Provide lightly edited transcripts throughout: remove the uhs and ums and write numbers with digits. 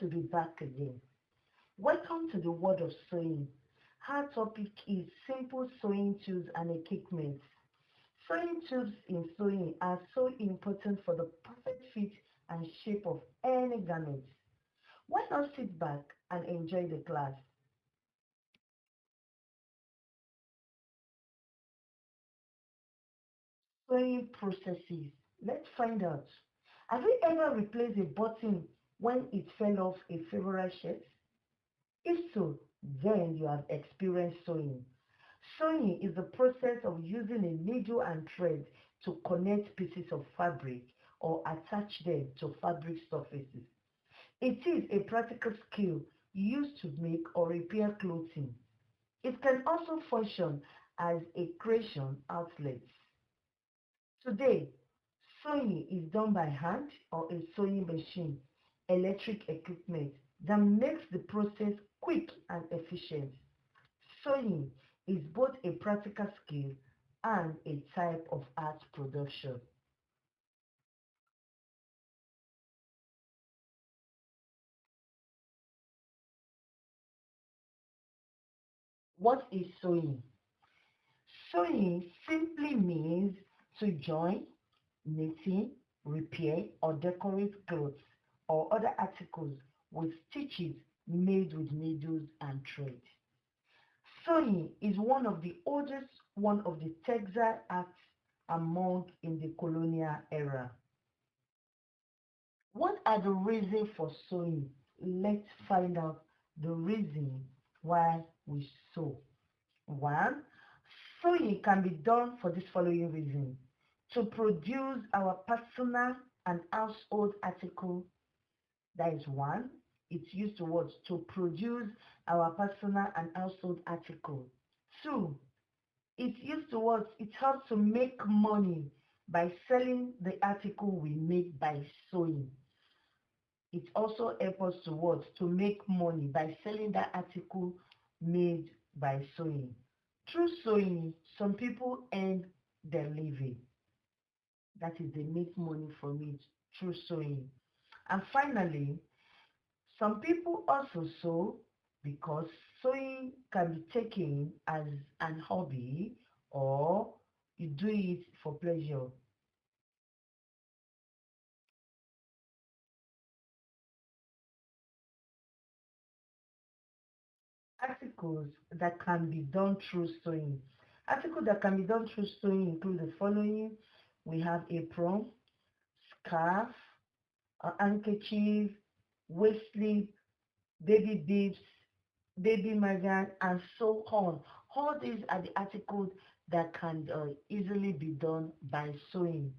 to be back again. Welcome to the world of sewing. Our topic is simple sewing tools and equipment. Sewing tools in sewing are so important for the perfect fit and shape of any garment. Why not sit back and enjoy the class? Sewing processes. Let's find out. Have you ever replaced a button when it fell off a favorite shirt? If so, then you have experienced sewing. Sewing is the process of using a needle and thread to connect pieces of fabric or attach them to fabric surfaces. It is a practical skill used to make or repair clothing. It can also function as a creation outlet. Today, sewing is done by hand or a sewing machine, electric equipment that makes the process quick and efficient. Sewing is both a practical skill and a type of art production. What is sewing? Sewing simply means to join, knitting, repair, or decorate clothes or other articles with stitches made with needles and thread. Sewing is one of the textile arts among in the colonial era. What are the reasons for sewing? Let's find out the reason why we sew. One, sewing can be done for this following reason: to produce our personal and household article. That is one. It's used towards to produce our personal and household article. Two, it's used towards it helps to make money by selling the article we make by sewing. It also helps us towards to make money by selling that article made by sewing. Through sewing, some people earn their living. That is, they make money from it through sewing. And finally, some people also sew because sewing can be taken as an hobby or you do it for pleasure. Articles that can be done through sewing. Articles that can be done through sewing include the following. We have apron, scarf, handkerchief, waist sleeve, baby bibs, baby magazine, and so on. All these are the articles that can easily be done by sewing.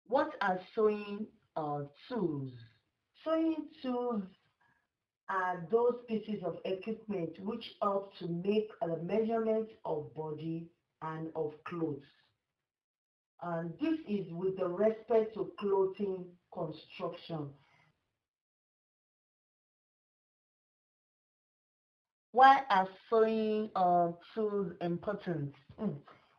What are sewing tools? Sewing tools are those pieces of equipment which help to make the measurements of body and of clothes. And this is with the respect to clothing construction. Why are sewing tools important?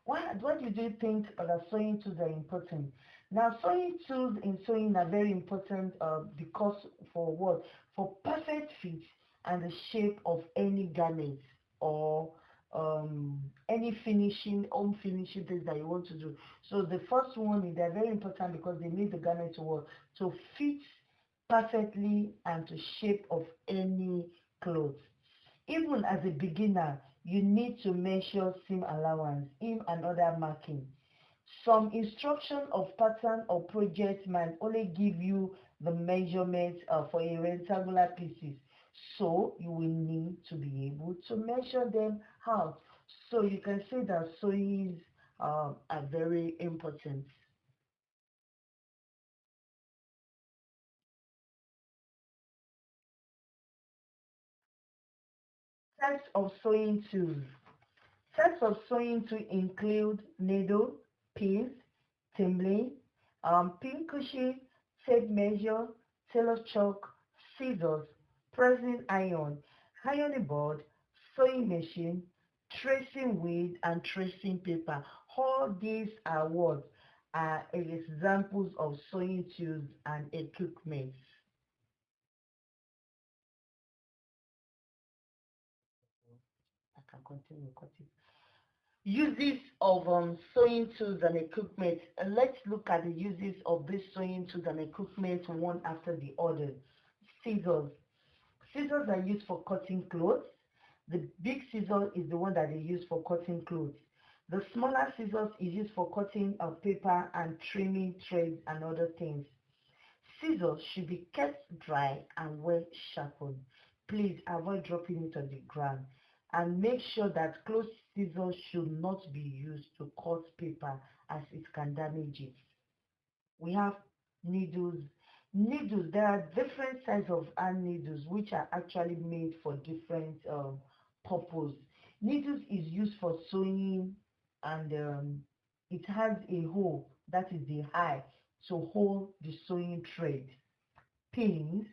Why do you think that sewing tools are important? Now, sewing tools in sewing are very important because for what? For perfect fit and the shape of any garment or any home finishing things that you want to do. So the first one is they're very important because they make the garment to work to fit perfectly and to shape of any clothes. Even as a beginner, you need to measure seam allowance, in and other marking. Some instruction of pattern or project might only give you the measurement for a rectangular pieces. So you will need to be able to measure them out. So you can say that sewing are very important. Types of sewing tools. Types of sewing tools include needle, pins, timbling, pincushion, tape measure, tailor chalk, scissors, pressing iron, ironing board, sewing machine, tracing wheel, and tracing paper. All these are what are examples of sewing tools and equipment. can continue cutting. Uses of sewing tools and equipment. Let's look at the uses of these sewing tools and equipment one after the other. Scissors. Scissors are used for cutting clothes. The big scissor is the one that they use for cutting clothes. The smaller scissors is used for cutting paper and trimming threads and other things. Scissors should be kept dry and well sharpened. Please avoid dropping it on the ground and make sure that closed scissors should not be used to cut paper as it can damage it. We have needles. Needles, there are different types of hand needles which are actually made for different purpose. Needles is used for sewing and it has a hole, that is the eye, to hold the sewing thread. Pins.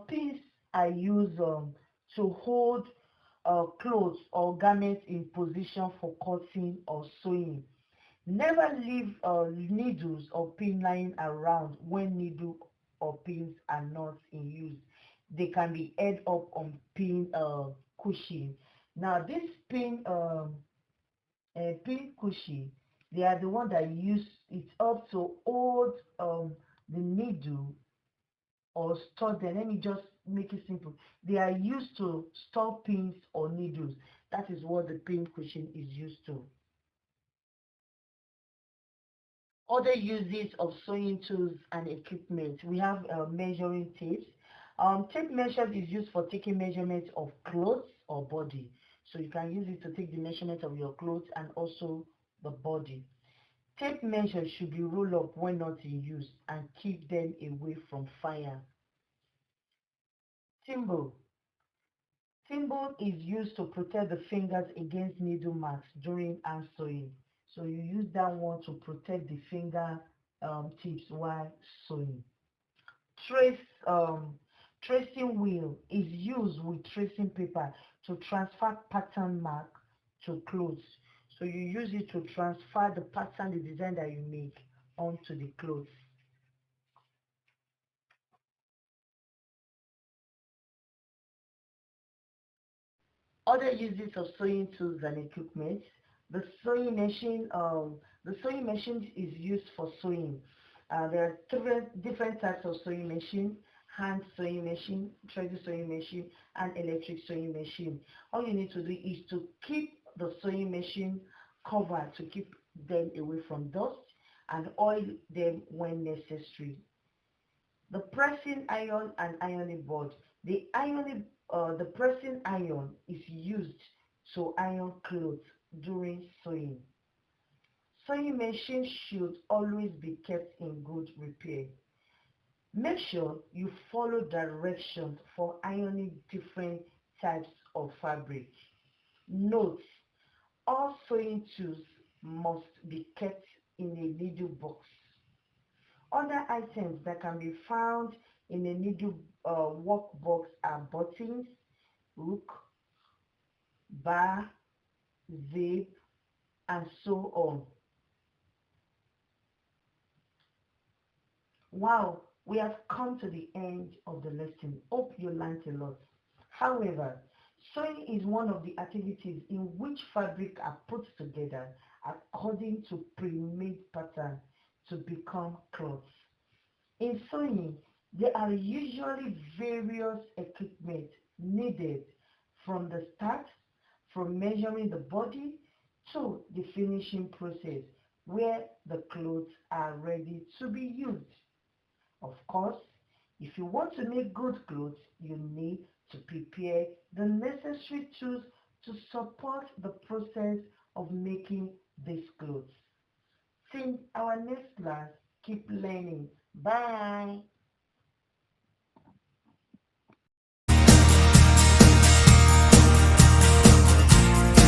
Pins are used to hold clothes or garments in position for cutting or sewing. Never leave needles or pin lying around when needle or pins are not in use. They can be held up on pin cushion. Now this pin cushion, they are the one that use it up to hold the needle or store them. Let me just make it simple. They are used to store pins or needles. That is what the pin cushion is used to. Other uses of sewing tools and equipment. We have measuring tapes. Tape measure is used for taking measurements of clothes or body. So you can use it to take the measurement of your clothes and also the body. Tape measure should be rolled up when not in use and keep them away from fire. Thimble. Thimble is used to protect the fingers against needle marks during hand sewing. So you use that one to protect the finger tips while sewing. Trace tracing wheel is used with tracing paper to transfer pattern mark to clothes. So you use it to transfer the pattern, the design that you make onto the clothes. Other uses of sewing tools and equipment. The sewing machine. The sewing machine is used for sewing. There are different types of sewing machine: hand sewing machine, thread sewing machine, and electric sewing machine. All you need to do is to keep the sewing machine covered to keep them away from dust and oil them when necessary. The pressing iron and ironing board. The pressing iron is used to iron clothes during sewing. Sewing machine should always be kept in good repair. Make sure you follow directions for ironing different types of fabric. Note: all sewing tools must be kept in a needle box. Other items that can be found in a needle workbox are buttons, hook, bar, zip, and so on. Wow, we have come to the end of the lesson. Hope you learned a lot. However, sewing is one of the activities in which fabric are put together according to pre-made pattern to become clothes. In sewing, there are usually various equipment needed from the start, from measuring the body to the finishing process where the clothes are ready to be used. Of course, if you want to make good clothes, you need to prepare the necessary tools to support the process of making these clothes. Till our next class, keep learning. Bye.